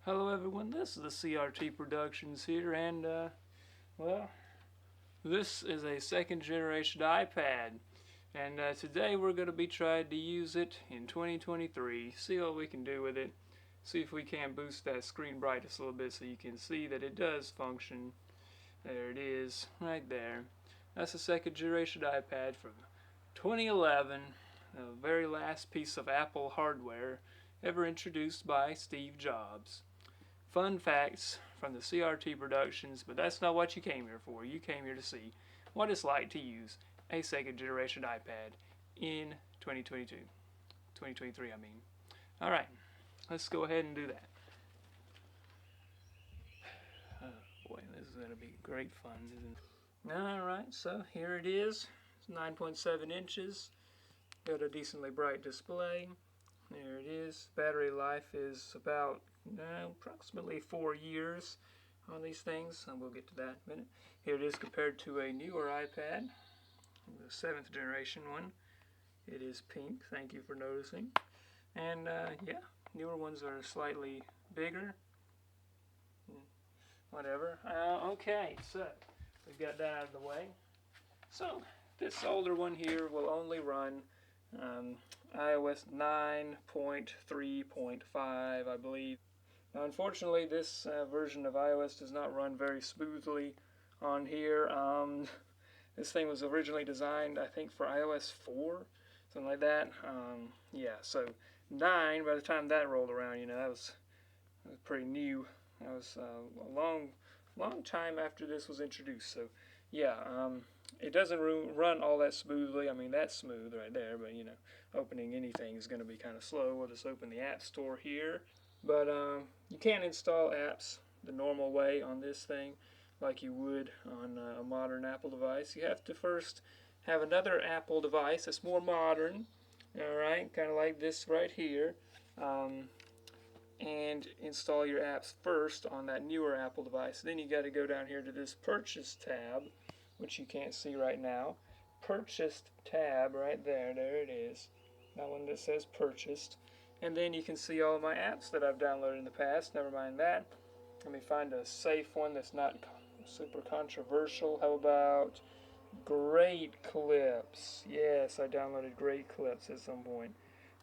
Hello everyone, this is the CRT Productions here, and well, this is a second generation iPad, and today we're going to be trying to use it in 2023, see what we can do with it, see if we can boost that screen brightness a little bit so you can see that it does function. There it is, right there. That's a second generation iPad from 2011, the very last piece of Apple hardware ever introduced by Steve Jobs. Fun facts from the CRT Productions, but that's not what you came here for. You came here to see what it's like to use a second generation iPad in 2022. 2023, I mean. Alright, let's go ahead and do that. Oh boy, this is going to be great fun, isn't it? Alright, so here it is. It's 9.7 inches. Got a decently bright display. There it is. Battery life is about approximately 4 years on these things, and we'll get to that in a minute. Here it is compared to a newer iPad, the 7th generation one. It is pink, thank you for noticing. And yeah, newer ones are slightly bigger. Whatever. Okay, so we've got that out of the way. So this older one here will only run iOS 9.3.5, I believe. Now, unfortunately, this version of iOS does not run very smoothly on here. This thing was originally designed, I think, for iOS 4, something like that. Yeah, so 9, by the time that rolled around, that was pretty new. That was a long time after this was introduced. So, yeah, it doesn't run all that smoothly. I mean, that's smooth right there, but opening anything is going to be kind of slow. We'll just open the App Store here. But you can't install apps the normal way on this thing like you would on a modern Apple device. You have to first have another Apple device that's more modern, alright, kind of like this right here, and install your apps first on that newer Apple device. Then you got to go down here to this Purchase tab, which you can't see right now. Purchased tab right there, there it is. That one that says Purchased. And then you can see all my apps that I've downloaded in the past. Never mind that. Let me find a safe one that's not super controversial. How about Great Clips? Yes, I downloaded Great Clips at some point.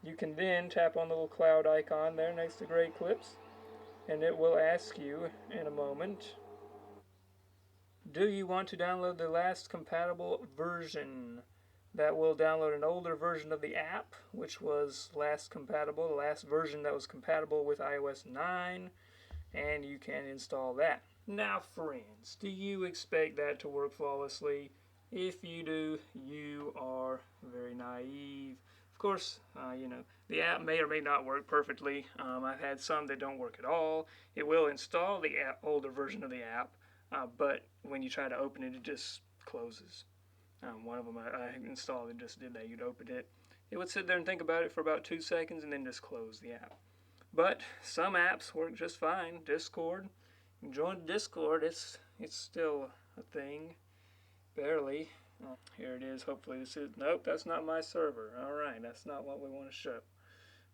You can then tap on the little cloud icon there next to Great Clips, and it will ask you in a moment, do you want to download the last compatible version? That will download an older version of the app, which was last compatible, the last version that was compatible with iOS 9, and you can install that. Now, friends, do you expect that to work flawlessly? If you do, you are very naive. Of course, the app may or may not work perfectly. I've had some that don't work at all. It will install the older version of the app, but when you try to open it, it just closes. One of them I installed and just did that. You'd open it. It would sit there and think about it for about 2 seconds and then just close the app. But some apps work just fine. Discord. You join Discord. It's still a thing. Barely. Here it is. Hopefully this is... Nope, that's not my server. Alright, that's not what we want to show.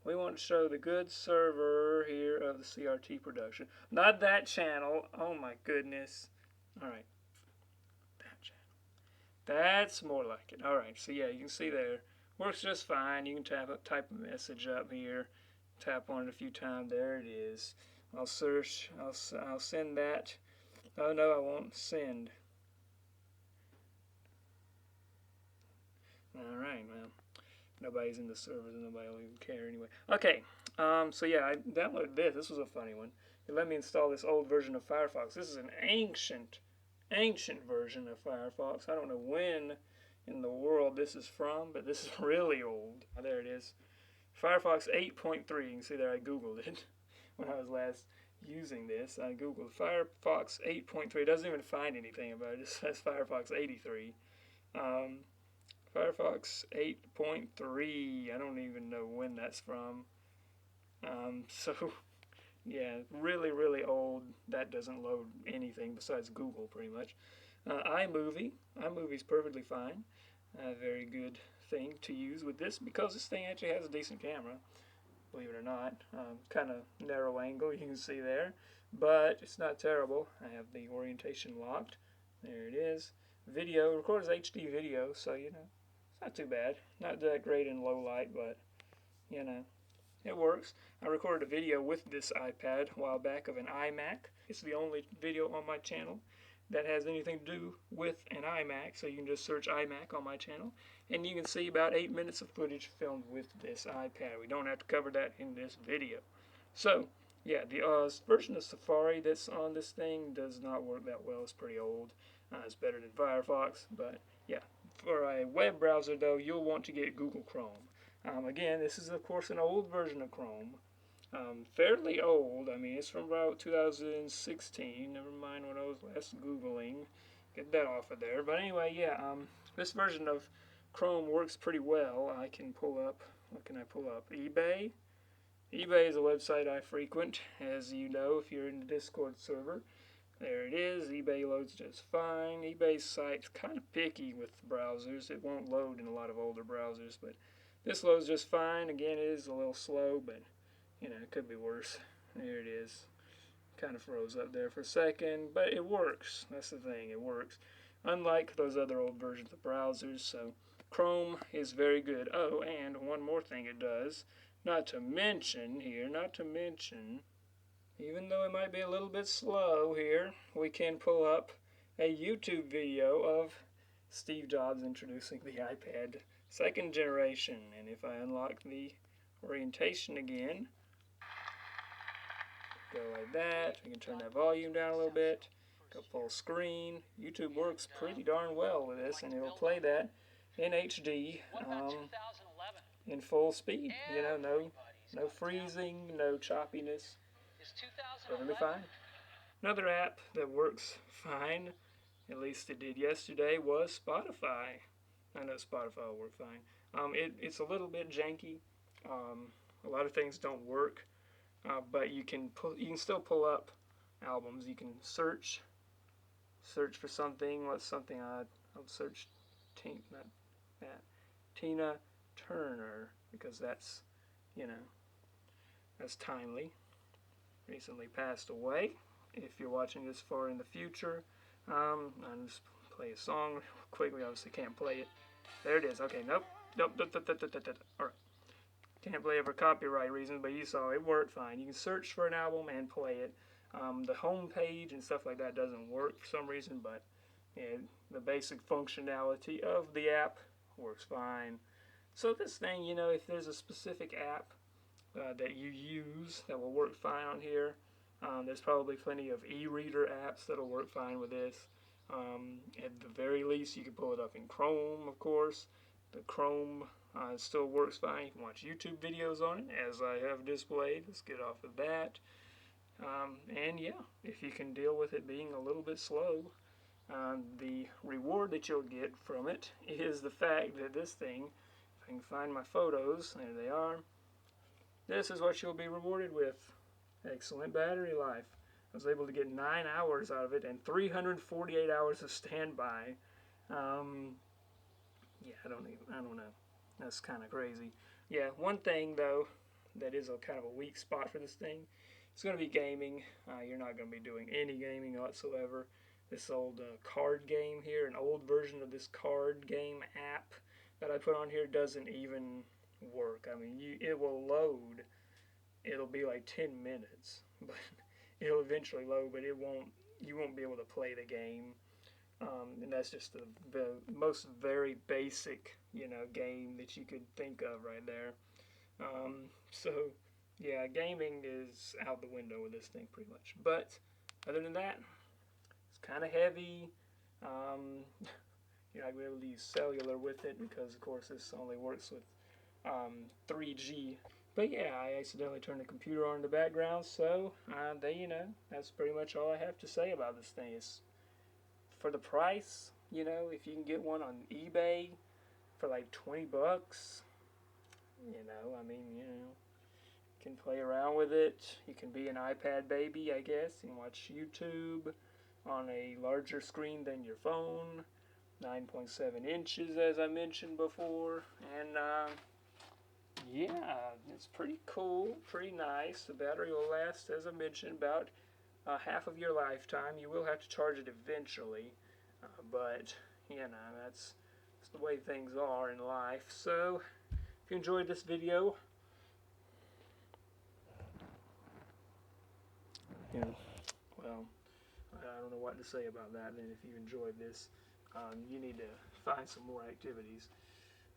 We want to show the good server here of the CRT production. Not that channel. Oh my goodness. Alright. That's more like it. Alright, so yeah, you can see there. Works just fine. You can type a message up here. Tap on it a few times. There it is. I'll search. I'll send that. Oh no, I won't send. Alright, well, nobody's in the server, so nobody will even care anyway. Okay, so yeah, I downloaded this. This was a funny one. It let me install this old version of Firefox. This is an ancient version of Firefox. I don't know when in the world this is from, but this is really old. Oh, there it is. Firefox 8.3. You can see there I googled it when I was last using this. I googled Firefox 8.3. It doesn't even find anything about it. It just says Firefox 83. Firefox 8.3. I don't even know when that's from. So yeah, really old. That doesn't load anything besides Google, pretty much. iMovie's perfectly fine. A very good thing to use with this because this thing actually has a decent camera. believe it or not. Kind of narrow angle, you can see there, but it's not terrible. I have the orientation locked. There it is. Video, records HD video, so you know, it's not too bad. Not that great in low light, but you know, it works. I recorded a video with this iPad a while back of an iMac. It's the only video on my channel that has anything to do with an iMac, so you can just search iMac on my channel, and you can see about 8 minutes of footage filmed with this iPad. We don't have to cover that in this video. So, yeah, the version of Safari that's on this thing does not work that well. It's pretty old. It's better than Firefox, but yeah. For a web browser, though, you'll want to get Google Chrome. Again, this is, of course, an old version of Chrome. Fairly old. I mean, it's from about 2016. Never mind what I was last Googling. Get that off of there. But anyway, yeah, this version of Chrome works pretty well. I can pull up, what can I pull up? eBay. eBay is a website I frequent, as you know if you're in the Discord server. There it is. eBay loads just fine. eBay's site's kind of picky with browsers. It won't load in a lot of older browsers, but this loads just fine. Again, it is a little slow, but you know, it could be worse. There it is. Kind of froze up there for a second, but it works. That's the thing, it works. Unlike those other old versions of browsers, so Chrome is very good. Oh, and one more thing it does, not to mention, even though it might be a little bit slow here, we can pull up a YouTube video of Steve Jobs introducing the iPad 2nd generation. And if I unlock the orientation again, go like that, we can turn that volume down a little bit, go full screen. YouTube works pretty darn well with this, and it'll play that in HD, in full speed. You know, no freezing, no choppiness. Perfectly fine. Another app that works fine, at least it did yesterday, was Spotify. I know Spotify will work fine. It's a little bit janky. A lot of things don't work, but you can still pull up albums. You can search for something. What's something I'll search? Tina Turner, because that's, you know, that's timely. Recently passed away. If you're watching this far in the future, I'll just play a song real quick. We obviously can't play it. There it is. Okay, nope. Alright. Can't play it for copyright reasons, but you saw it worked fine. You can search for an album and play it. The home page and stuff like that doesn't work for some reason, but yeah, the basic functionality of the app works fine. So this thing, you know, if there's a specific app that you use that will work fine on here, there's probably plenty of e-reader apps that'll work fine with this. At the very least, you can pull it up in Chrome, of course. The Chrome still works fine. You can watch YouTube videos on it, as I have displayed. Let's get off of that. And yeah, if you can deal with it being a little bit slow, the reward that you'll get from it is the fact that this thing, if I can find my photos, there they are, this is what you'll be rewarded with. Excellent battery life. I was able to get 9 hours out of it and 348 hours of standby. Yeah, I don't know. That's kind of crazy. Yeah, one thing though that is a kind of a weak spot for this thing, it's going to be gaming. You're not going to be doing any gaming whatsoever. This old card game here, an old version of this card game app that I put on here doesn't even work. I mean, it will load. It'll be like 10 minutes, but it'll eventually load, but you won't be able to play the game. And that's just the most very basic, you know, game that you could think of right there. So yeah, gaming is out the window with this thing pretty much. But other than that, it's kind of heavy. You're not going to be able to use cellular with it because, of course, this only works with 3G. But yeah, I accidentally turned the computer on in the background, so you know, that's pretty much all I have to say about this thing. It's, for the price, you know, if you can get one on eBay for like 20 bucks, you know, I mean, you know, you can play around with it. You can be an iPad baby, I guess. You can watch YouTube on a larger screen than your phone, 9.7 inches as I mentioned before, and yeah, it's pretty cool, pretty nice. The battery will last, as I mentioned, about half of your lifetime. You will have to charge it eventually, but you know, that's the way things are in life. So, if you enjoyed this video, well, I don't know what to say about that. And if you enjoyed this, you need to find some more activities.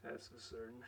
That's for certain.